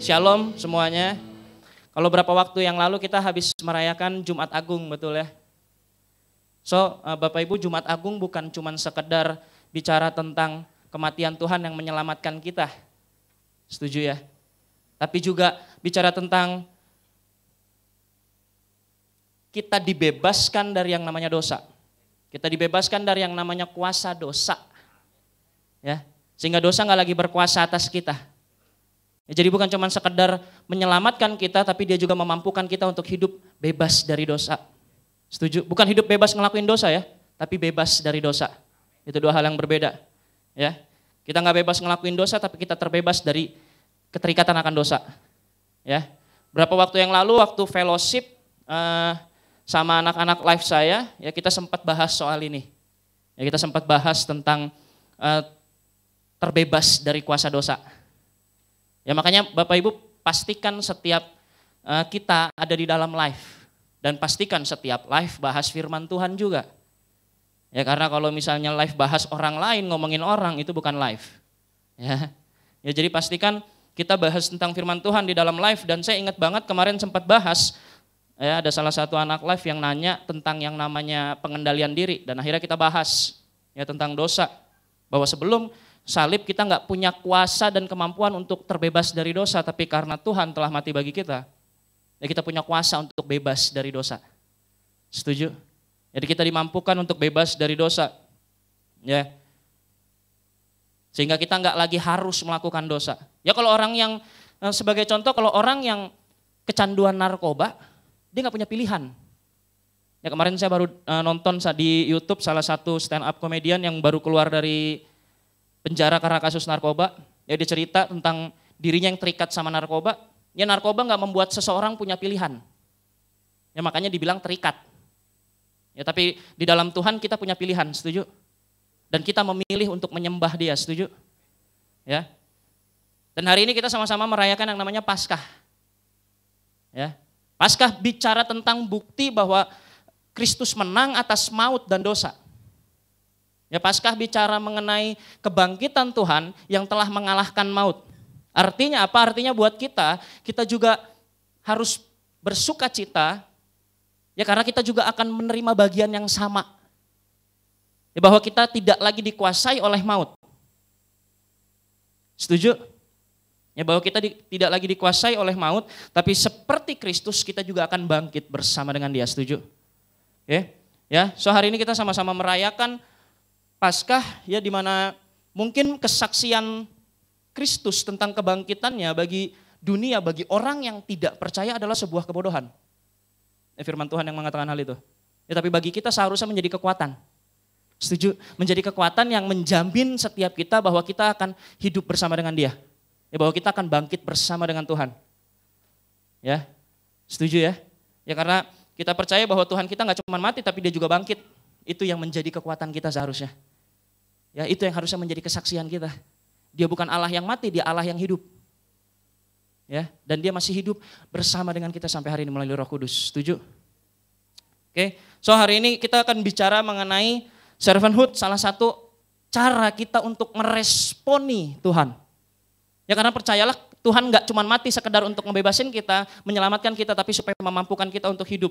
Shalom semuanya. Kalau berapa waktu yang lalu kita habis merayakan Jumat Agung, betul ya? So, Bapak Ibu, Jumat Agung bukan cuma sekedar bicara tentang kematian Tuhan yang menyelamatkan kita. Setuju ya? Tapi juga bicara tentang kita dibebaskan dari yang namanya dosa. Kita dibebaskan dari yang namanya kuasa dosa. Ya, sehingga dosa nggak lagi berkuasa atas kita. Ya, jadi bukan cuma sekedar menyelamatkan kita, tapi dia juga memampukan kita untuk hidup bebas dari dosa. Setuju? Bukan hidup bebas ngelakuin dosa ya, tapi bebas dari dosa. Itu dua hal yang berbeda. Ya, kita nggak bebas ngelakuin dosa, tapi kita terbebas dari keterikatan akan dosa. Ya, berapa waktu yang lalu waktu fellowship sama anak-anak live saya, ya kita sempat bahas soal ini. Ya, kita sempat bahas tentang terbebas dari kuasa dosa. Ya makanya Bapak Ibu pastikan setiap kita ada di dalam live. Dan pastikan setiap live bahas firman Tuhan juga. Ya karena kalau misalnya live bahas orang lain, ngomongin orang, itu bukan live. Ya jadi pastikan kita bahas tentang firman Tuhan di dalam live. Dan saya ingat banget kemarin sempat bahas, ya ada salah satu anak live yang nanya tentang yang namanya pengendalian diri. Dan akhirnya kita bahas ya tentang dosa. Bahwa sebelum salib kita nggak punya kuasa dan kemampuan untuk terbebas dari dosa, tapi karena Tuhan telah mati bagi kita, ya kita punya kuasa untuk bebas dari dosa. Setuju? Jadi kita dimampukan untuk bebas dari dosa, ya. Sehingga kita nggak lagi harus melakukan dosa. Ya kalau orang yang sebagai contoh, kalau orang yang kecanduan narkoba, dia nggak punya pilihan. Ya kemarin saya baru nonton di YouTube salah satu stand up komedian yang baru keluar dari penjara karena kasus narkoba. Ya dia cerita tentang dirinya yang terikat sama narkoba. Ya narkoba nggak membuat seseorang punya pilihan. Ya makanya dibilang terikat. Ya tapi di dalam Tuhan kita punya pilihan, setuju? Dan kita memilih untuk menyembah Dia, setuju? Ya. Dan hari ini kita sama-sama merayakan yang namanya Paskah. Ya. Paskah bicara tentang bukti bahwa Kristus menang atas maut dan dosa. Ya Paskah bicara mengenai kebangkitan Tuhan yang telah mengalahkan maut. Artinya apa? Artinya buat kita juga harus bersuka cita, ya karena kita juga akan menerima bagian yang sama. Ya bahwa kita tidak lagi dikuasai oleh maut. Setuju? Ya bahwa kita tidak lagi dikuasai oleh maut, tapi seperti Kristus kita juga akan bangkit bersama dengan Dia, setuju? Ya, so hari ini kita sama-sama merayakan Paskah, ya di mana mungkin kesaksian Kristus tentang kebangkitannya bagi dunia, bagi orang yang tidak percaya adalah sebuah kebodohan. Firman Tuhan yang mengatakan hal itu. Ya tapi bagi kita seharusnya menjadi kekuatan. Setuju? Menjadi kekuatan yang menjamin setiap kita bahwa kita akan hidup bersama dengan Dia. Ya bahwa kita akan bangkit bersama dengan Tuhan. Ya, setuju ya? Ya karena kita percaya bahwa Tuhan kita nggak cuma mati tapi Dia juga bangkit. Itu yang menjadi kekuatan kita seharusnya. Ya itu yang harusnya menjadi kesaksian kita. Dia bukan Allah yang mati, Dia Allah yang hidup. Ya, dan Dia masih hidup bersama dengan kita sampai hari ini melalui Roh Kudus. Setuju? Oke, so hari ini kita akan bicara mengenai servanthood, salah satu cara kita untuk meresponi Tuhan. Ya karena percayalah Tuhan nggak cuma mati sekedar untuk ngebebasin kita, menyelamatkan kita, tapi supaya memampukan kita untuk hidup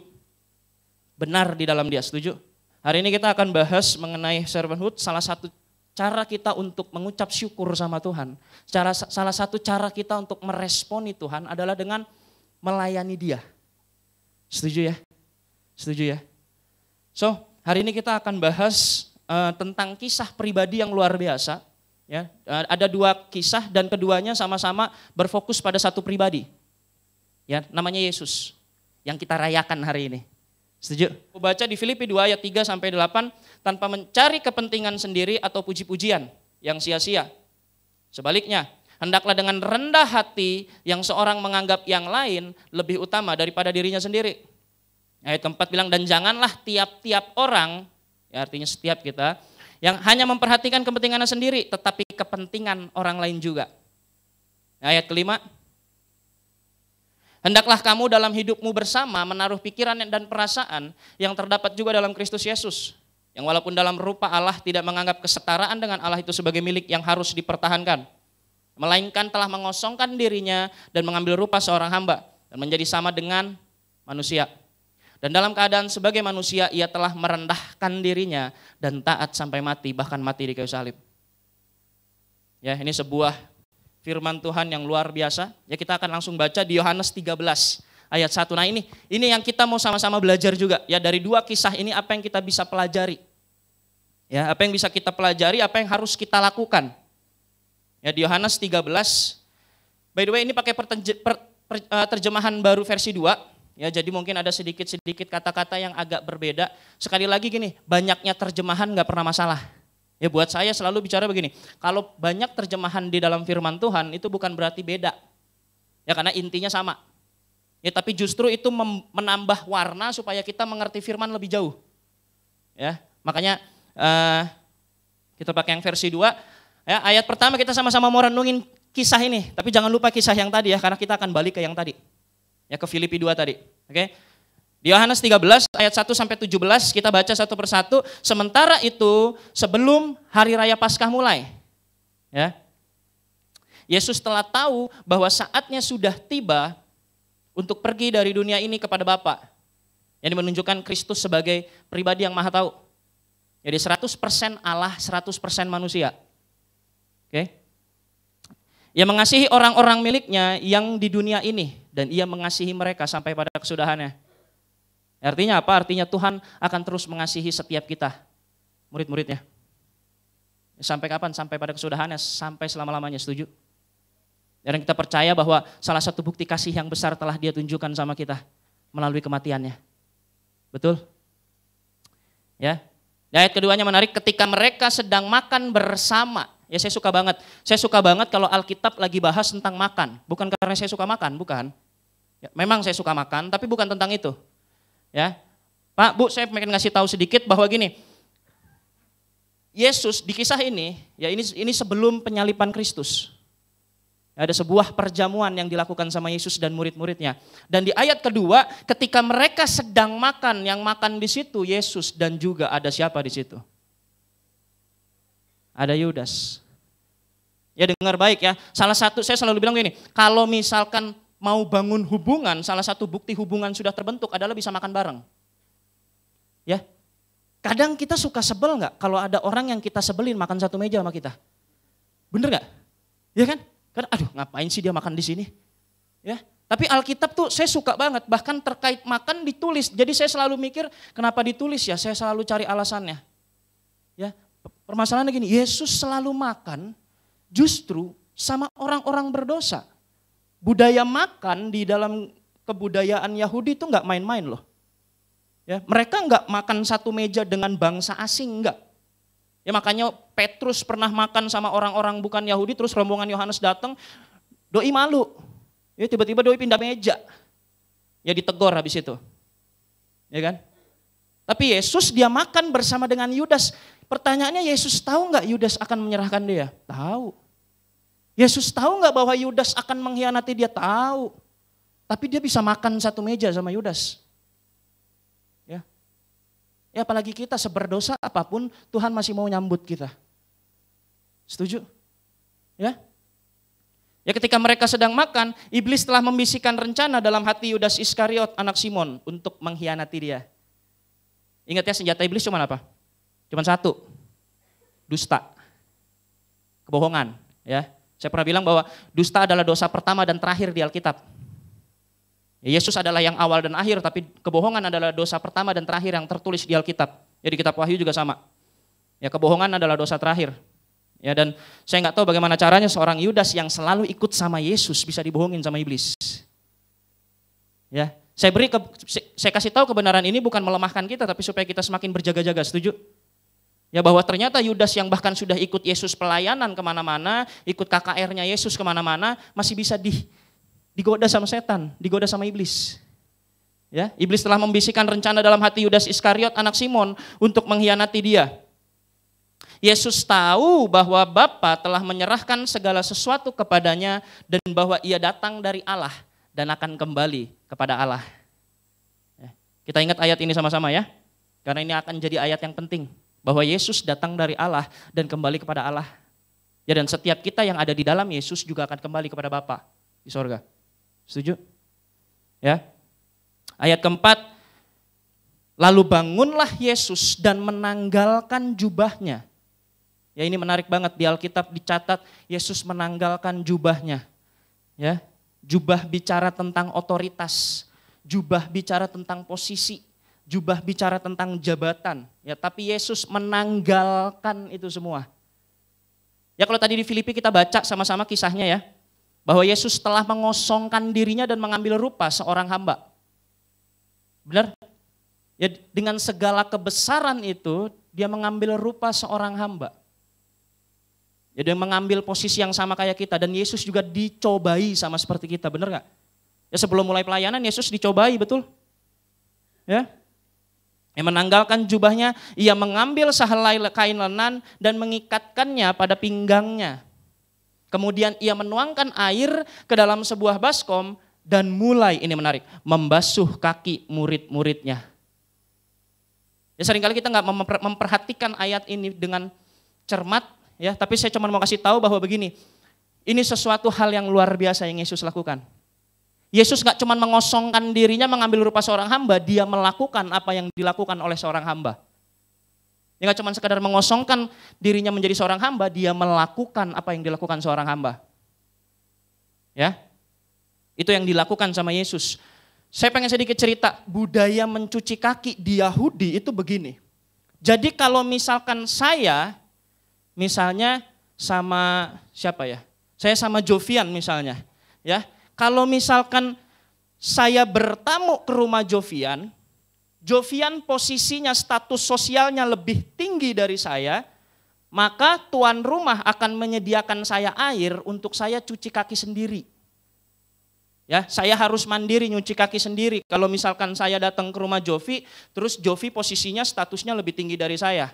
benar di dalam Dia. Setuju? Hari ini kita akan bahas mengenai servanthood, salah satu cara kita untuk mengucap syukur sama Tuhan. Salah satu cara kita untuk meresponi Tuhan adalah dengan melayani Dia. Setuju ya? Setuju ya? So, hari ini kita akan bahas tentang kisah pribadi yang luar biasa. Ya, ada dua kisah dan keduanya sama-sama berfokus pada satu pribadi. Ya, namanya Yesus yang kita rayakan hari ini. Setuju? Aku baca di Filipi 2 ayat 3 sampai 8, tanpa mencari kepentingan sendiri atau puji-pujian yang sia-sia. Sebaliknya, hendaklah dengan rendah hati yang seorang menganggap yang lain lebih utama daripada dirinya sendiri. Ayat keempat bilang, dan janganlah tiap-tiap orang, ya artinya setiap kita, yang hanya memperhatikan kepentingannya sendiri, tetapi kepentingan orang lain juga. Ayat kelima, hendaklah kamu dalam hidupmu bersama menaruh pikiran dan perasaan yang terdapat juga dalam Kristus Yesus. Yang walaupun dalam rupa Allah tidak menganggap kesetaraan dengan Allah itu sebagai milik yang harus dipertahankan. melainkan telah mengosongkan dirinya dan mengambil rupa seorang hamba dan menjadi sama dengan manusia. Dan dalam keadaan sebagai manusia ia telah merendahkan dirinya dan taat sampai mati, bahkan mati di kayu salib. Ya, ini sebuah firman Tuhan yang luar biasa. Ya, kita akan langsung baca di Yohanes 13 ayat 1. Nah, ini yang kita mau sama-sama belajar juga. Ya, dari dua kisah ini apa yang kita bisa pelajari? Ya, apa yang bisa kita pelajari, apa yang harus kita lakukan? Ya, di Yohanes 13. By the way, ini pakai terjemahan baru versi 2. Ya, jadi mungkin ada sedikit-sedikit kata-kata yang agak berbeda. Sekali lagi gini, banyaknya terjemahan nggak pernah masalah. Ya, buat saya selalu bicara begini, kalau banyak terjemahan di dalam firman Tuhan itu bukan berarti beda. Ya, karena intinya sama. Ya, tapi justru itu menambah warna supaya kita mengerti firman lebih jauh. Ya, makanya kita pakai yang versi 2. Ya, ayat pertama kita sama-sama mau renungin kisah ini, tapi jangan lupa kisah yang tadi ya, karena kita akan balik ke yang tadi. Ya, ke Filipi 2 tadi. Oke. Di Yohanes 13 ayat 1 sampai 17 kita baca satu persatu. Sementara itu sebelum hari raya Paskah mulai, ya, Yesus telah tahu bahwa saatnya sudah tiba untuk pergi dari dunia ini kepada Bapa. Yang menunjukkan Kristus sebagai pribadi yang maha tahu. Jadi 100% Allah, 100% manusia. Oke. Ia mengasihi orang-orang miliknya yang di dunia ini dan ia mengasihi mereka sampai pada kesudahannya. Artinya apa? Artinya Tuhan akan terus mengasihi setiap kita, murid-muridnya. Sampai kapan? Sampai pada kesudahannya, sampai selama-lamanya, setuju? Dan kita percaya bahwa salah satu bukti kasih yang besar telah Dia tunjukkan sama kita melalui kematiannya. Betul? Ya. Ayat keduanya menarik, ketika mereka sedang makan bersama. Ya, saya suka banget. Saya suka banget kalau Alkitab lagi bahas tentang makan. Bukan karena saya suka makan, bukan. Ya, memang saya suka makan, tapi bukan tentang itu. Ya, Pak, Bu, saya pengen ngasih tahu sedikit bahwa gini. Yesus di kisah ini, ya ini sebelum penyaliban Kristus. Ada sebuah perjamuan yang dilakukan sama Yesus dan murid-muridnya. Dan di ayat kedua, ketika mereka sedang makan, yang makan di situ Yesus dan juga ada siapa di situ? Ada Yudas. Ya, dengar baik ya. Salah satu, saya selalu bilang gini, kalau misalkan mau bangun hubungan, salah satu bukti hubungan sudah terbentuk adalah bisa makan bareng. Ya, kadang kita suka sebel nggak kalau ada orang yang kita sebelin makan satu meja sama kita? Bener nggak? Ya kan? Karena aduh, ngapain sih dia makan di sini? Ya, tapi Alkitab tuh saya suka banget, bahkan terkait makan ditulis. Jadi saya selalu mikir, kenapa ditulis ya? Saya selalu cari alasannya. Ya, permasalahannya gini, Yesus selalu makan justru sama orang-orang berdosa. Budaya makan di dalam kebudayaan Yahudi itu nggak main-main loh. Ya, mereka nggak makan satu meja dengan bangsa asing, nggak. Ya, makanya Petrus pernah makan sama orang-orang bukan Yahudi, terus rombongan Yohanes datang, doi malu. Ya, tiba-tiba doi pindah meja. Ya, ditegur habis itu. Ya kan? Tapi Yesus dia makan bersama dengan Yudas. Pertanyaannya, Yesus tahu nggak Yudas akan menyerahkan dia? Tahu. Yesus tahu nggak bahwa Yudas akan mengkhianati dia? Tahu. Tapi dia bisa makan satu meja sama Yudas. Ya. Ya, apalagi kita seberdosa apapun Tuhan masih mau nyambut kita. Setuju? Ya. Ya, ketika mereka sedang makan, iblis telah membisikkan rencana dalam hati Yudas Iskariot anak Simon untuk mengkhianati dia. Ingat ya, senjata iblis cuma apa? Cuma satu. Dusta. Kebohongan, ya. Saya pernah bilang bahwa dusta adalah dosa pertama dan terakhir di Alkitab. Ya, Yesus adalah yang awal dan akhir, tapi kebohongan adalah dosa pertama dan terakhir yang tertulis di Alkitab. Ya, di kitab Wahyu juga sama. Ya, kebohongan adalah dosa terakhir. Ya, dan saya nggak tahu bagaimana caranya seorang Yudas yang selalu ikut sama Yesus bisa dibohongin sama iblis. Ya, saya kasih tahu kebenaran ini bukan melemahkan kita, tapi supaya kita semakin berjaga-jaga, setuju? Ya, bahwa ternyata Yudas yang bahkan sudah ikut Yesus pelayanan kemana-mana, ikut KKR-nya Yesus kemana-mana, masih bisa digoda sama setan, digoda sama iblis. Ya, iblis telah membisikkan rencana dalam hati Yudas Iskariot anak Simon untuk mengkhianati dia. Yesus tahu bahwa Bapa telah menyerahkan segala sesuatu kepadanya dan bahwa ia datang dari Allah dan akan kembali kepada Allah. Ya, kita ingat ayat ini sama-sama ya, karena ini akan jadi ayat yang penting. Bahwa Yesus datang dari Allah dan kembali kepada Allah. Ya, dan setiap kita yang ada di dalam Yesus juga akan kembali kepada Bapa di sorga. Setuju? Ya. Ayat keempat, lalu bangunlah Yesus dan menanggalkan jubahnya. Ya, ini menarik banget, di Alkitab dicatat Yesus menanggalkan jubahnya. Ya, jubah bicara tentang otoritas, jubah bicara tentang posisi, jubah bicara tentang jabatan. Ya, tapi Yesus menanggalkan itu semua. Ya, kalau tadi di Filipi kita baca sama-sama kisahnya ya, bahwa Yesus telah mengosongkan dirinya dan mengambil rupa seorang hamba. Benar? Ya, dengan segala kebesaran itu, dia mengambil rupa seorang hamba. Ya, dia mengambil posisi yang sama kayak kita, dan Yesus juga dicobai sama seperti kita, benar gak? Ya, sebelum mulai pelayanan Yesus dicobai, betul? Ya. Yang menanggalkan jubahnya, ia mengambil sehelai kain lenan dan mengikatkannya pada pinggangnya. Kemudian ia menuangkan air ke dalam sebuah baskom dan mulai, ini menarik, membasuh kaki murid-muridnya. Ya, seringkali kita nggak memperhatikan ayat ini dengan cermat, ya, tapi saya cuma mau kasih tahu bahwa begini, ini sesuatu hal yang luar biasa yang Yesus lakukan. Yesus gak cuma mengosongkan dirinya mengambil rupa seorang hamba, dia melakukan apa yang dilakukan oleh seorang hamba. Dia gak cuma sekadar mengosongkan dirinya menjadi seorang hamba, dia melakukan apa yang dilakukan seorang hamba. Ya, itu yang dilakukan sama Yesus. Saya pengen sedikit cerita, budaya mencuci kaki di Yahudi itu begini. Jadi kalau misalkan saya, misalnya sama siapa ya? Saya sama Jovian misalnya, ya. Kalau misalkan saya bertamu ke rumah Jovian, Jovian posisinya status sosialnya lebih tinggi dari saya, maka tuan rumah akan menyediakan saya air untuk saya cuci kaki sendiri. Ya, saya harus mandiri nyuci kaki sendiri. Kalau misalkan saya datang ke rumah Jovi, terus Jovi posisinya statusnya lebih tinggi dari saya.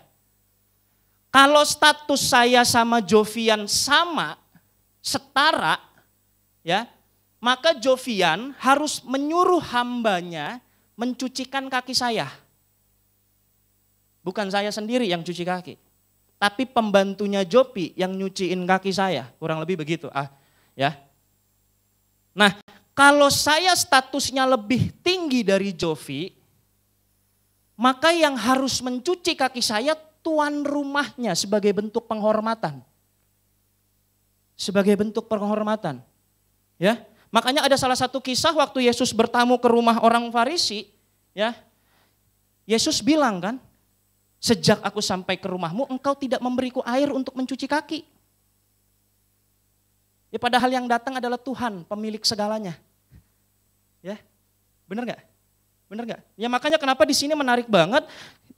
Kalau status saya sama Jovian sama, setara, ya, maka Jovian harus menyuruh hambanya mencucikan kaki saya. Bukan saya sendiri yang cuci kaki, tapi pembantunya Jovi yang nyuciin kaki saya. Kurang lebih begitu. Ya. Nah, kalau saya statusnya lebih tinggi dari Jovi, maka yang harus mencuci kaki saya tuan rumahnya sebagai bentuk penghormatan. Sebagai bentuk penghormatan. Ya. Makanya ada salah satu kisah waktu Yesus bertamu ke rumah orang Farisi, ya. Yesus bilang kan, sejak aku sampai ke rumahmu, engkau tidak memberiku air untuk mencuci kaki. Ya, padahal yang datang adalah Tuhan, pemilik segalanya. Ya, benar nggak? Benar nggak? Ya, makanya kenapa di sini menarik banget,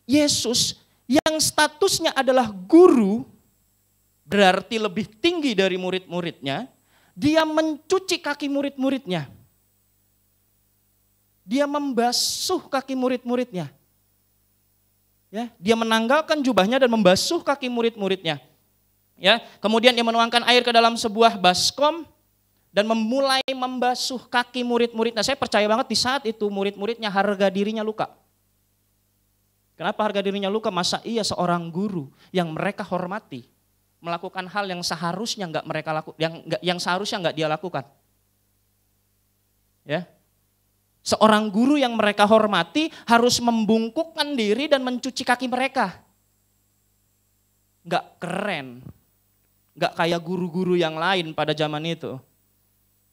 Yesus yang statusnya adalah guru, berarti lebih tinggi dari murid-muridnya. Dia mencuci kaki murid-muridnya. Dia membasuh kaki murid-muridnya. Ya, dia menanggalkan jubahnya dan membasuh kaki murid-muridnya. Ya, kemudian dia menuangkan air ke dalam sebuah baskom dan memulai membasuh kaki murid-muridnya. Saya percaya banget di saat itu murid-muridnya harga dirinya luka. Kenapa harga dirinya luka? Masa iya seorang guru yang mereka hormati melakukan hal yang seharusnya nggak mereka lakukan, yang seharusnya nggak dia lakukan. Ya, seorang guru yang mereka hormati harus membungkukkan diri dan mencuci kaki mereka. Nggak keren, nggak kayak guru-guru yang lain pada zaman itu.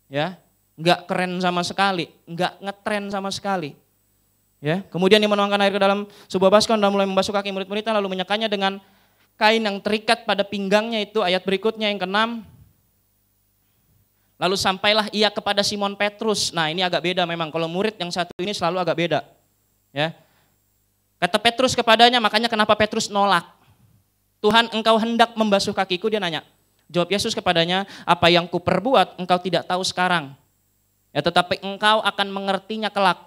Ya, nggak keren sama sekali, nggak ngetren sama sekali. Ya, kemudian dia menuangkan air ke dalam sebuah baskom dan mulai membasuh kaki murid-muridnya, lalu menyekannya dengan kain yang terikat pada pinggangnya. Itu ayat berikutnya yang ke-6. Lalu sampailah ia kepada Simon Petrus. Nah, ini agak beda memang, kalau murid yang satu ini selalu agak beda. Ya. Kata Petrus kepadanya, makanya kenapa Petrus nolak. Tuhan, engkau hendak membasuh kakiku, dia nanya. Jawab Yesus kepadanya, apa yang kuperbuat engkau tidak tahu sekarang. Ya, tetapi engkau akan mengertinya kelak.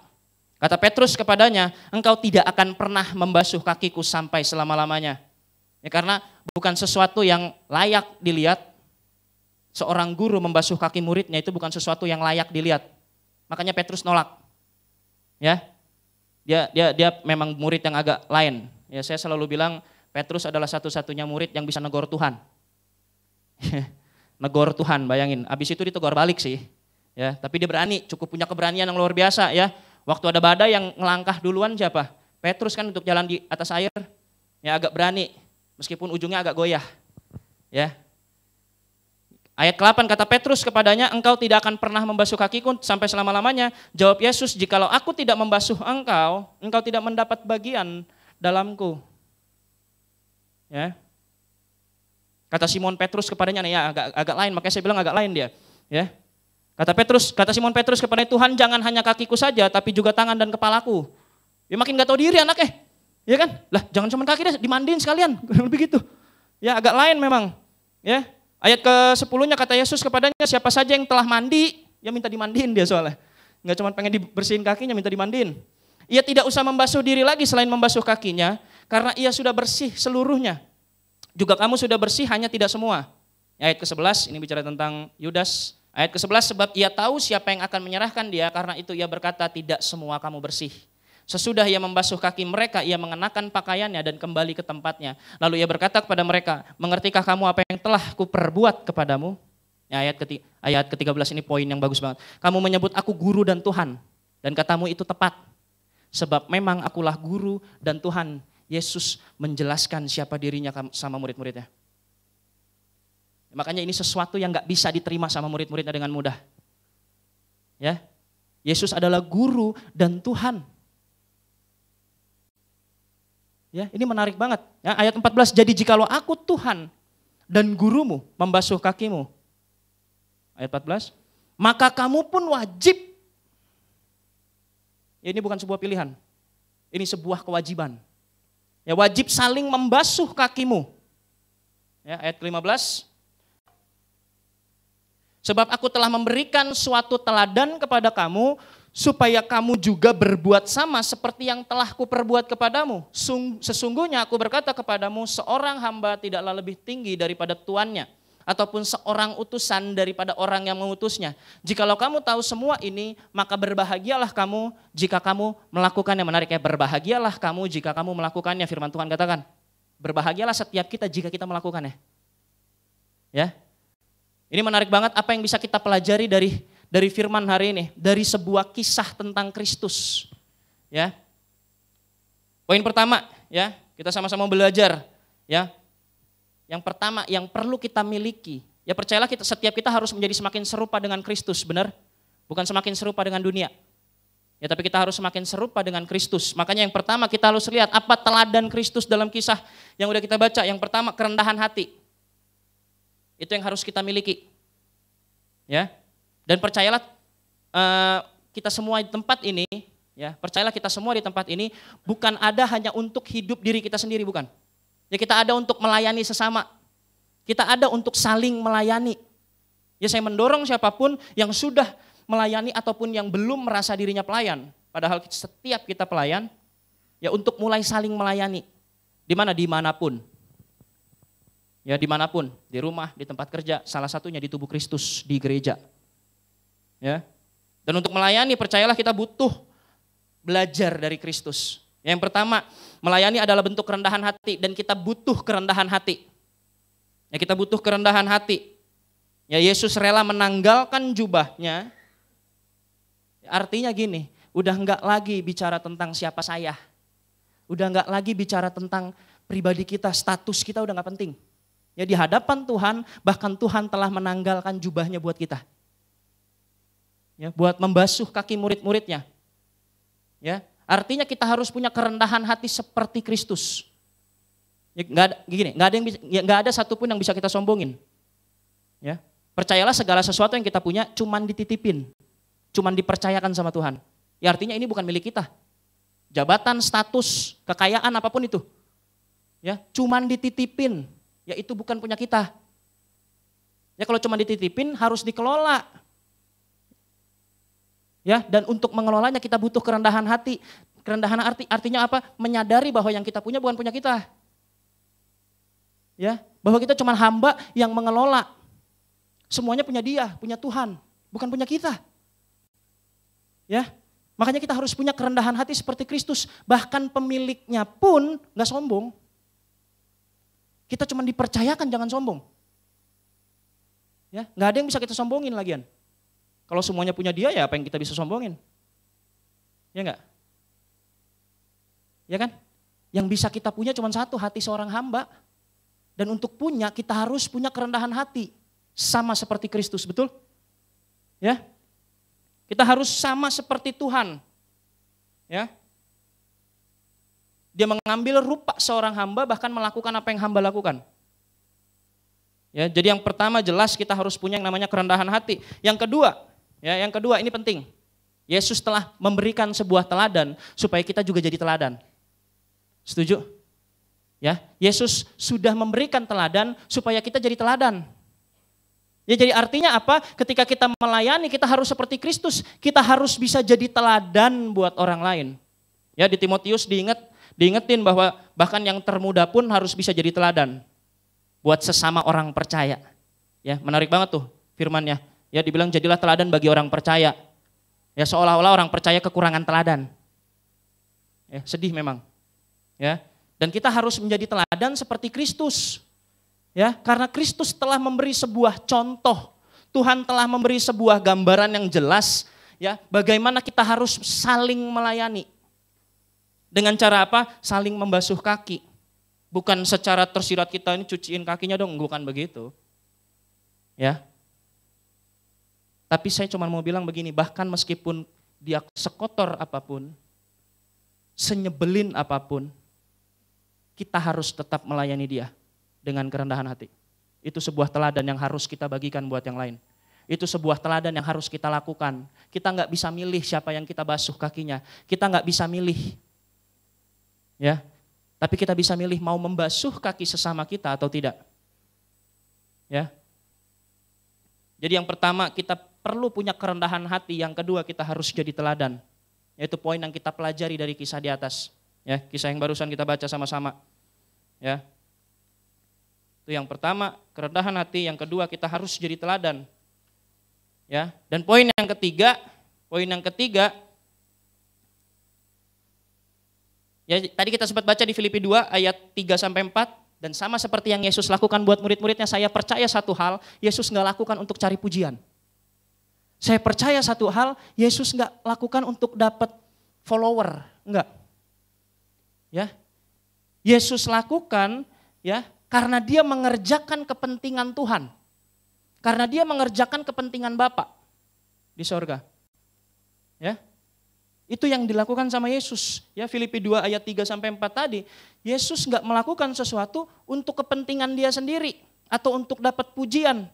Kata Petrus kepadanya, engkau tidak akan pernah membasuh kakiku sampai selama-lamanya. Ya, karena bukan sesuatu yang layak dilihat. Seorang guru membasuh kaki muridnya itu bukan sesuatu yang layak dilihat. Makanya Petrus nolak. Ya. Dia memang murid yang agak lain. Ya, saya selalu bilang Petrus adalah satu-satunya murid yang bisa negor Tuhan. Negor Tuhan, bayangin. Abis itu ditegur balik sih. Ya, tapi dia berani, cukup punya keberanian yang luar biasa ya. Waktu ada badai yang ngelangkah duluan siapa? Petrus kan untuk jalan di atas air. Ya agak berani, meskipun ujungnya agak goyah. Ya. Ayat ke-8 kata Petrus kepadanya, engkau tidak akan pernah membasuh kakiku sampai selama-lamanya. Jawab Yesus, jikalau aku tidak membasuh engkau, engkau tidak mendapat bagian dalamku. Ya. Kata Simon Petrus kepadanya, ya agak lain, makanya saya bilang agak lain dia. Ya. Kata Simon Petrus kepadanya, Tuhan jangan hanya kakiku saja, tapi juga tangan dan kepalaku. Ya makin gak tahu diri anaknya. Ya kan? Lah jangan cuma kaki deh, dimandiin sekalian. Begitu. Ya agak lain memang. Ya. Ayat ke-10-nya kata Yesus kepadanya, siapa saja yang telah mandi, ya minta dimandiin dia soalnya. Enggak cuma pengen dibersihin kakinya, minta dimandiin. Ia tidak usah membasuh diri lagi selain membasuh kakinya, karena ia sudah bersih seluruhnya. Juga kamu sudah bersih, hanya tidak semua. Ayat ke-11, ini bicara tentang Yudas. Ayat ke-11, sebab ia tahu siapa yang akan menyerahkan dia, karena itu ia berkata, tidak semua kamu bersih. Sesudah ia membasuh kaki mereka, ia mengenakan pakaiannya dan kembali ke tempatnya. Lalu ia berkata kepada mereka, mengertikah kamu apa yang telah kuperbuat kepadamu? Ya, ayat ke-13 ini poin yang bagus banget. Kamu menyebut aku guru dan Tuhan, dan katamu itu tepat. Sebab memang akulah guru dan Tuhan. Yesus menjelaskan siapa dirinya sama murid-muridnya. Makanya ini sesuatu yang gak bisa diterima sama murid-muridnya dengan mudah. Ya, Yesus adalah guru dan Tuhan. Ya, ini menarik banget. Ya, ayat 14, jadi jikalau aku Tuhan dan gurumu membasuh kakimu. Ayat 14, maka kamu pun wajib. Ya, ini bukan sebuah pilihan. Ini sebuah kewajiban. Ya, wajib saling membasuh kakimu. Ya, ayat 15. Sebab aku telah memberikan suatu teladan kepada kamu, supaya kamu juga berbuat sama seperti yang telah kuperbuat kepadamu. Sesungguhnya aku berkata kepadamu, seorang hamba tidaklah lebih tinggi daripada tuannya, ataupun seorang utusan daripada orang yang mengutusnya. Jikalau kamu tahu semua ini, maka berbahagialah kamu jika kamu melakukannya. Menarik ya, berbahagialah kamu jika kamu melakukannya, firman Tuhan katakan. Berbahagialah setiap kita jika kita melakukannya. Ya, ini menarik banget apa yang bisa kita pelajari dari firman hari ini, dari sebuah kisah tentang Kristus. Ya. Poin pertama, ya, kita sama-sama belajar, ya. Yang pertama yang perlu kita miliki, ya percayalah setiap kita harus menjadi semakin serupa dengan Kristus, benar? Bukan semakin serupa dengan dunia. Ya, tapi kita harus semakin serupa dengan Kristus. Makanya yang pertama kita harus lihat apa teladan Kristus dalam kisah yang udah kita baca. Yang pertama kerendahan hati. Itu yang harus kita miliki. Ya. Dan percayalah kita semua di tempat ini, ya, percayalah kita semua di tempat ini bukan ada hanya untuk hidup diri kita sendiri, bukan. Ya, kita ada untuk melayani sesama. Kita ada untuk saling melayani. Ya, saya mendorong siapapun yang sudah melayani ataupun yang belum merasa dirinya pelayan, padahal setiap kita pelayan, ya untuk mulai saling melayani. Di mana? Dimanapun. Ya, dimanapun, di rumah, di tempat kerja, salah satunya di tubuh Kristus, di gereja. Ya. Dan untuk melayani, percayalah kita butuh belajar dari Kristus. Yang pertama, melayani adalah bentuk kerendahan hati dan kita butuh kerendahan hati. Ya, kita butuh kerendahan hati. Ya, Yesus rela menanggalkan jubahnya. Artinya gini, udah enggak lagi bicara tentang siapa saya. Udah enggak lagi bicara tentang pribadi kita, status kita udah enggak penting. Ya, di hadapan Tuhan, bahkan Tuhan telah menanggalkan jubahnya buat kita. Ya, buat membasuh kaki murid-muridnya. Ya, artinya kita harus punya kerendahan hati seperti Kristus. Ya, nggak ada satupun yang bisa kita sombongin. Ya, percayalah segala sesuatu yang kita punya cuman dititipin, cuman dipercayakan sama Tuhan. Ya, artinya ini bukan milik kita. Jabatan, status, kekayaan apapun itu, ya cuman dititipin. Ya, itu bukan punya kita. Ya, kalau cuma dititipin harus dikelola. Ya, dan untuk mengelolanya kita butuh kerendahan hati. Kerendahan artinya apa? Menyadari bahwa yang kita punya bukan punya kita. Ya, bahwa kita cuma hamba yang mengelola. Semuanya punya Dia, punya Tuhan, bukan punya kita. Ya, makanya kita harus punya kerendahan hati seperti Kristus. Bahkan pemiliknya pun gak sombong. Kita cuma dipercayakan, jangan sombong. Ya, nggak ada yang bisa kita sombongin lagian. Kalau semuanya punya dia, ya apa yang kita bisa sombongin? Ya enggak? Ya kan? Yang bisa kita punya cuma satu, hati seorang hamba. Dan untuk punya, kita harus punya kerendahan hati. Sama seperti Kristus, betul? Ya, kita harus sama seperti Tuhan. Ya, dia mengambil rupa seorang hamba, bahkan melakukan apa yang hamba lakukan. Ya, jadi yang pertama jelas kita harus punya yang namanya kerendahan hati. Yang kedua ini penting. Yesus telah memberikan sebuah teladan supaya kita juga jadi teladan. Setuju? Ya, Yesus sudah memberikan teladan supaya kita jadi teladan. Ya, jadi artinya apa? Ketika kita melayani, kita harus seperti Kristus. Kita harus bisa jadi teladan buat orang lain. Ya, di Timotius diingetin bahwa bahkan yang termuda pun harus bisa jadi teladan buat sesama orang percaya. Ya, menarik banget tuh firman-Nya. Ya, dibilang jadilah teladan bagi orang percaya. Ya, seolah-olah orang percaya kekurangan teladan. Ya, sedih memang. Ya, dan kita harus menjadi teladan seperti Kristus. Ya, karena Kristus telah memberi sebuah contoh. Tuhan telah memberi sebuah gambaran yang jelas, ya, bagaimana kita harus saling melayani. Dengan cara apa? Saling membasuh kaki. Bukan secara tersirat kita ini cuciin kakinya dong, bukan begitu. Ya. Tapi saya cuma mau bilang begini, bahkan meskipun dia sekotor apapun, senyebelin apapun, kita harus tetap melayani dia dengan kerendahan hati. Itu sebuah teladan yang harus kita bagikan buat yang lain. Itu sebuah teladan yang harus kita lakukan. Kita nggak bisa milih siapa yang kita basuh kakinya. Kita nggak bisa milih. Ya, tapi kita bisa milih mau membasuh kaki sesama kita atau tidak. Ya. Jadi yang pertama kita perlu punya kerendahan hati, yang kedua kita harus jadi teladan. Yaitu poin yang kita pelajari dari kisah di atas. Ya, kisah yang barusan kita baca sama-sama. Ya. Itu yang pertama, kerendahan hati, yang kedua kita harus jadi teladan. Ya, dan poin yang ketiga, ya, tadi kita sempat baca di Filipi 2 ayat 3-4, dan sama seperti yang Yesus lakukan buat murid-muridnya, saya percaya satu hal, Yesus nggak lakukan untuk cari pujian. Saya percaya satu hal, Yesus nggak lakukan untuk dapat follower, enggak. Ya, Yesus lakukan ya karena dia mengerjakan kepentingan Tuhan, karena dia mengerjakan kepentingan Bapa di sorga. Ya. Itu yang dilakukan sama Yesus. Ya, Filipi 2 ayat 3-4 tadi, Yesus nggak melakukan sesuatu untuk kepentingan dia sendiri atau untuk dapat pujian.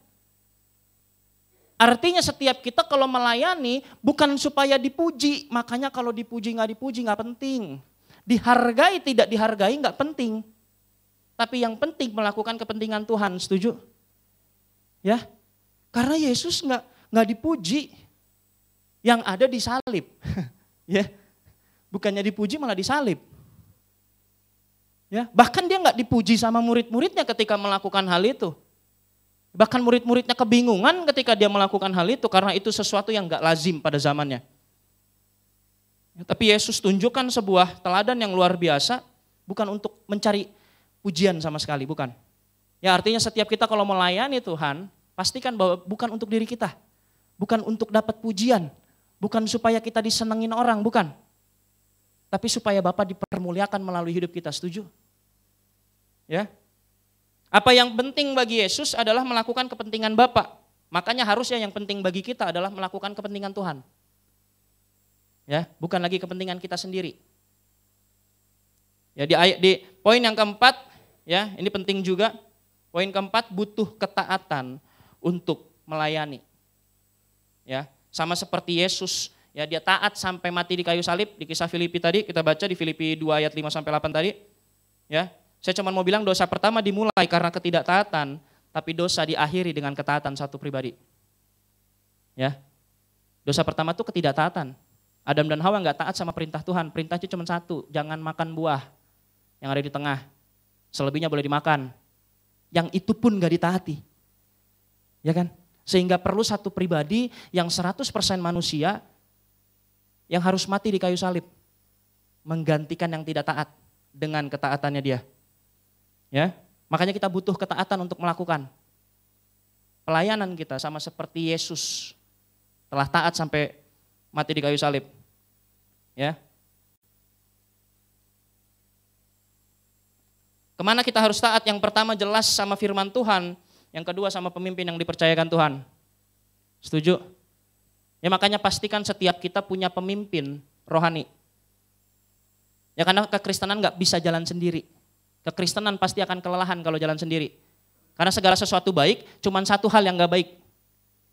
Artinya setiap kita kalau melayani bukan supaya dipuji, makanya kalau dipuji nggak penting. Dihargai tidak dihargai nggak penting. Tapi yang penting melakukan kepentingan Tuhan, setuju? Ya, karena Yesus nggak dipuji, yang ada disalib. Ya, bukannya dipuji malah disalib. Ya, bahkan dia nggak dipuji sama murid-muridnya ketika melakukan hal itu. Bahkan murid-muridnya kebingungan ketika dia melakukan hal itu karena itu sesuatu yang nggak lazim pada zamannya. Ya, tapi Yesus tunjukkan sebuah teladan yang luar biasa, bukan untuk mencari pujian sama sekali, bukan. Ya, artinya setiap kita kalau melayani Tuhan, pastikan bahwa bukan untuk diri kita, bukan untuk dapat pujian. Bukan supaya kita disenengin orang, bukan. Tapi supaya Bapa dipermuliakan melalui hidup kita, setuju? Ya. Apa yang penting bagi Yesus adalah melakukan kepentingan Bapa. Makanya harusnya yang penting bagi kita adalah melakukan kepentingan Tuhan. Ya, bukan lagi kepentingan kita sendiri. Ya, di poin yang keempat, ya, ini penting juga. Poin keempat, butuh ketaatan untuk melayani. Ya. Sama seperti Yesus, ya, dia taat sampai mati di kayu salib, di kisah Filipi tadi, kita baca di Filipi 2 ayat 5-8 tadi. Ya, saya cuma mau bilang dosa pertama dimulai karena ketidaktaatan, tapi dosa diakhiri dengan ketaatan satu pribadi. Ya, dosa pertama itu ketidaktaatan. Adam dan Hawa nggak taat sama perintah Tuhan, perintahnya cuma satu, jangan makan buah yang ada di tengah, selebihnya boleh dimakan. Yang itu pun nggak ditaati, ya kan? Sehingga perlu satu pribadi yang 100% manusia yang harus mati di kayu salib. Menggantikan yang tidak taat dengan ketaatannya dia. Ya, makanya kita butuh ketaatan untuk melakukan. pelayanan kita sama seperti Yesus telah taat sampai mati di kayu salib. Ya. Kemana kita harus taat? Yang pertama jelas sama firman Tuhan, yang kedua sama pemimpin yang dipercayakan Tuhan. Setuju? Ya makanya pastikan setiap kita punya pemimpin rohani. Ya karena kekristenan gak bisa jalan sendiri. Kekristenan pasti akan kelelahan kalau jalan sendiri. Karena segala sesuatu baik, cuman satu hal yang gak baik.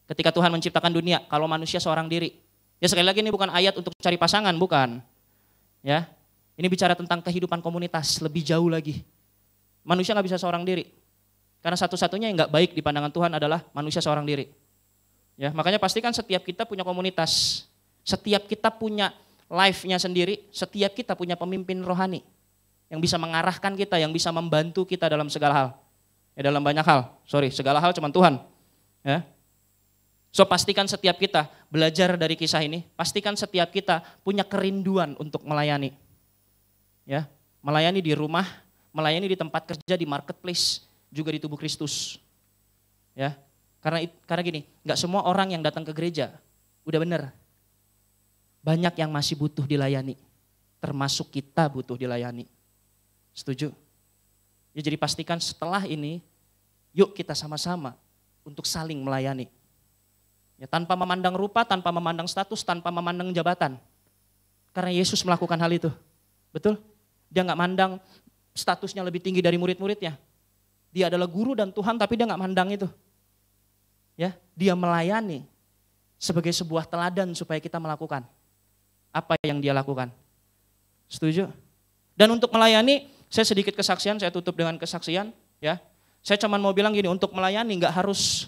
Ketika Tuhan menciptakan dunia, kalau manusia seorang diri. Ya sekali lagi ini bukan ayat untuk cari pasangan, bukan. Ya, ini bicara tentang kehidupan komunitas, lebih jauh lagi. Manusia gak bisa seorang diri. Karena satu-satunya yang gak baik di pandangan Tuhan adalah manusia seorang diri. Ya, makanya pastikan setiap kita punya komunitas. Setiap kita punya life-nya sendiri, setiap kita punya pemimpin rohani. Yang bisa mengarahkan kita, yang bisa membantu kita dalam segala hal. Ya dalam banyak hal, segala hal cuma Tuhan. Ya. So pastikan setiap kita belajar dari kisah ini, pastikan setiap kita punya kerinduan untuk melayani. Ya, melayani di rumah, melayani di tempat kerja, di marketplace, juga di tubuh Kristus. Ya, karena gini, nggak semua orang yang datang ke gereja udah benar. Banyak yang masih butuh dilayani, termasuk kita butuh dilayani. Setuju? Ya jadi pastikan setelah ini, yuk kita sama-sama untuk saling melayani. Ya, tanpa memandang rupa, tanpa memandang status, tanpa memandang jabatan. Karena Yesus melakukan hal itu. Betul? Dia nggak mandang statusnya lebih tinggi dari murid-muridnya. Dia adalah guru dan Tuhan tapi dia nggak mandang itu. Ya, dia melayani sebagai sebuah teladan supaya kita melakukan apa yang dia lakukan. Setuju? Dan untuk melayani, saya sedikit kesaksian, saya tutup dengan kesaksian. Ya, saya cuma mau bilang gini, untuk melayani nggak harus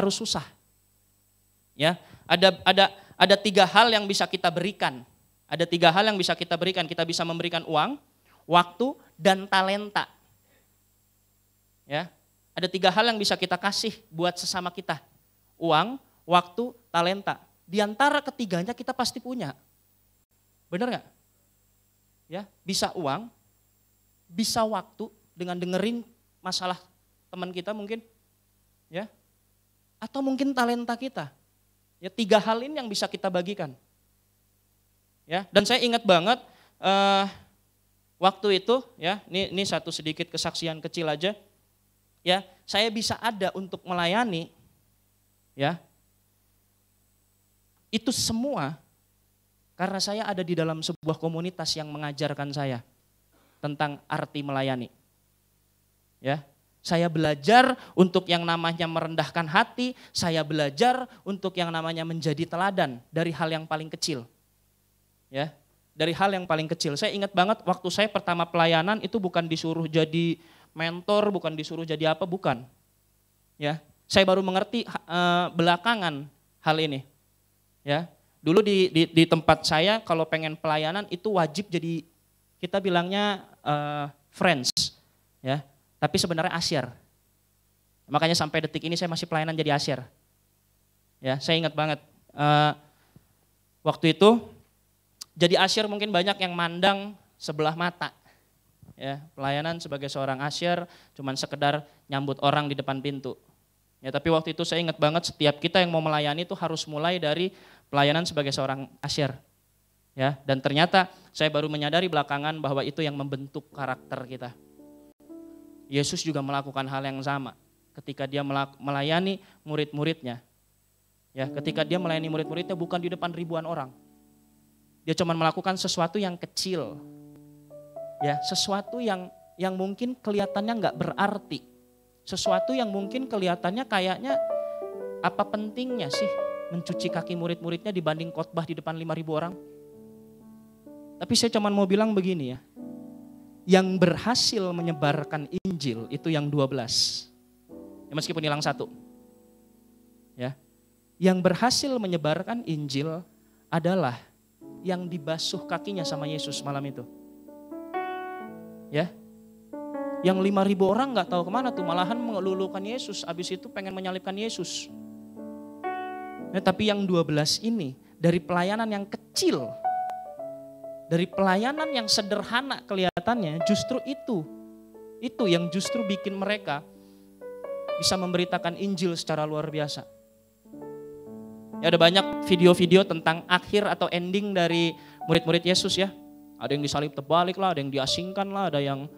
susah. Ya, ada 3 hal yang bisa kita berikan. Ada 3 hal yang bisa kita berikan. Kita bisa memberikan uang, waktu, dan talenta. Ya, ada 3 hal yang bisa kita kasih buat sesama kita. Uang, waktu, talenta. Di antara ketiganya kita pasti punya. Benar nggak? Ya, bisa uang, bisa waktu dengan dengerin masalah teman kita mungkin, ya, atau mungkin talenta kita. Ya 3 hal ini yang bisa kita bagikan. Ya, dan saya ingat banget waktu itu, ya, ini satu sedikit kesaksian kecil aja. Ya, saya bisa ada untuk melayani, ya. Itu semua karena saya ada di dalam sebuah komunitas yang mengajarkan saya tentang arti melayani. Ya, saya belajar untuk yang namanya merendahkan hati, saya belajar untuk yang namanya menjadi teladan dari hal yang paling kecil. Ya, dari hal yang paling kecil. Saya ingat banget waktu saya pertama pelayanan itu bukan disuruh jadi mentor, bukan disuruh jadi apa, bukan. Ya, saya baru mengerti belakangan hal ini. Ya, dulu di tempat saya kalau pengen pelayanan itu wajib jadi, kita bilangnya friends, ya. Tapi sebenarnya asyir. Makanya sampai detik ini saya masih pelayanan jadi asyir. Ya, saya ingat banget waktu itu jadi asyir mungkin banyak yang mandang sebelah mata. Ya, pelayanan sebagai seorang asyir cuman sekedar nyambut orang di depan pintu. Ya, tapi waktu itu saya ingat banget setiap kita yang mau melayani itu harus mulai dari pelayanan sebagai seorang asyir. Ya, dan ternyata saya baru menyadari belakangan bahwa itu yang membentuk karakter kita. Yesus juga melakukan hal yang sama ketika dia melayani murid-muridnya. Ya, ketika dia melayani murid-muridnya bukan di depan ribuan orang. Dia cuma melakukan sesuatu yang kecil. Ya, sesuatu yang mungkin kelihatannya nggak berarti. Sesuatu yang mungkin kelihatannya kayaknya apa pentingnya sih mencuci kaki murid-muridnya dibanding khotbah di depan 5.000 orang. Tapi saya cuma mau bilang begini ya. Yang berhasil menyebarkan Injil itu yang 12. Ya, meskipun hilang 1. Ya. Yang berhasil menyebarkan Injil adalah yang dibasuh kakinya sama Yesus malam itu. Ya, yang 5.000 orang nggak tahu kemana tuh, malahan mengelulukan Yesus, abis itu pengen menyalibkan Yesus. Ya, tapi yang 12 ini dari pelayanan yang kecil, dari pelayanan yang sederhana kelihatannya, justru itu yang justru bikin mereka bisa memberitakan Injil secara luar biasa. Ya, ada banyak video-video tentang akhir atau ending dari murid-murid Yesus ya. Ada yang disalib terbalik lah, ada yang diasingkan lah, ada yang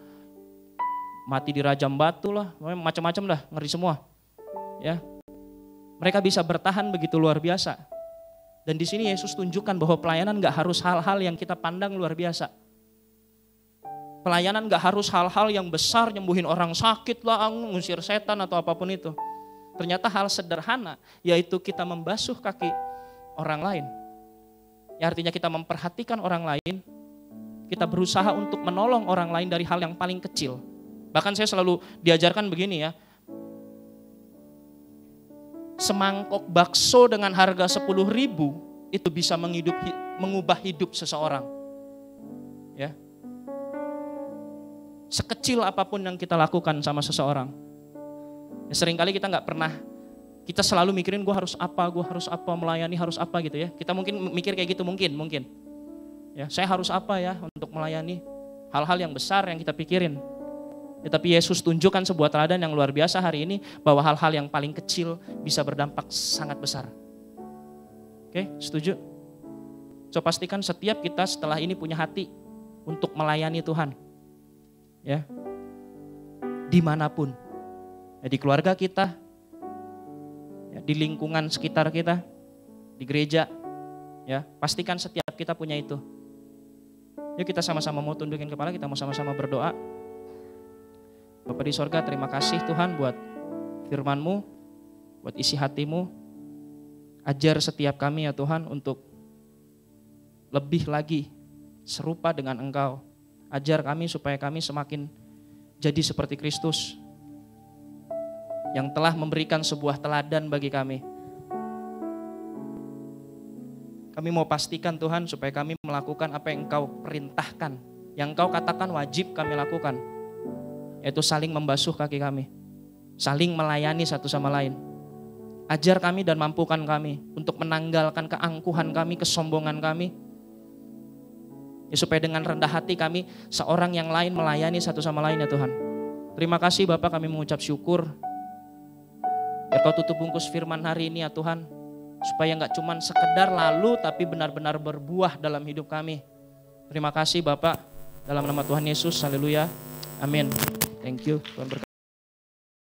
mati di rajam batu lah, macam-macam dah, ngeri semua. Ya, mereka bisa bertahan begitu luar biasa. Dan di sini Yesus tunjukkan bahwa pelayanan gak harus hal-hal yang kita pandang luar biasa. Pelayanan gak harus hal-hal yang besar, nyembuhin orang sakit lah, ngusir setan atau apapun itu. Ternyata hal sederhana, yaitu kita membasuh kaki orang lain. Ya, artinya kita memperhatikan orang lain, kita berusaha untuk menolong orang lain dari hal yang paling kecil. Bahkan saya selalu diajarkan begini ya, semangkok bakso dengan harga 10.000 itu bisa mengubah hidup seseorang. Ya. Sekecil apapun yang kita lakukan sama seseorang. Ya, seringkali kita nggak pernah, kita selalu mikirin gue harus apa, melayani harus apa gitu ya. Kita mungkin mikir kayak gitu mungkin. Ya, saya harus apa ya untuk melayani, hal-hal yang besar yang kita pikirin. Ya, tapi Yesus tunjukkan sebuah teladan yang luar biasa hari ini, bahwa hal-hal yang paling kecil bisa berdampak sangat besar. Oke, setuju? So pastikan setiap kita setelah ini punya hati untuk melayani Tuhan. Ya, dimanapun. Ya, di keluarga kita, ya, di lingkungan sekitar kita, di gereja, ya, pastikan setiap kita punya itu. Yuk kita sama-sama mau tundukin kepala, kita mau sama-sama berdoa. Bapa di sorga, terima kasih Tuhan buat firman-Mu, buat isi hati-Mu. Ajar setiap kami ya Tuhan untuk lebih lagi serupa dengan Engkau. Ajar kami supaya kami semakin jadi seperti Kristus yang telah memberikan sebuah teladan bagi kami. Kami mau pastikan Tuhan supaya kami melakukan apa yang Engkau perintahkan, yang Engkau katakan wajib kami lakukan, yaitu saling membasuh kaki kami, saling melayani satu sama lain. Ajar kami dan mampukan kami untuk menanggalkan keangkuhan kami, kesombongan kami, ya, supaya dengan rendah hati kami seorang yang lain melayani satu sama lain ya Tuhan. Terima kasih Bapak, kami mengucap syukur. Biar Kau tutup bungkus firman hari ini ya Tuhan, supaya gak cuma sekedar lalu tapi benar-benar berbuah dalam hidup kami. Terima kasih Bapak, dalam nama Tuhan Yesus, haleluya, amin. Thank you, Tuhan berkati.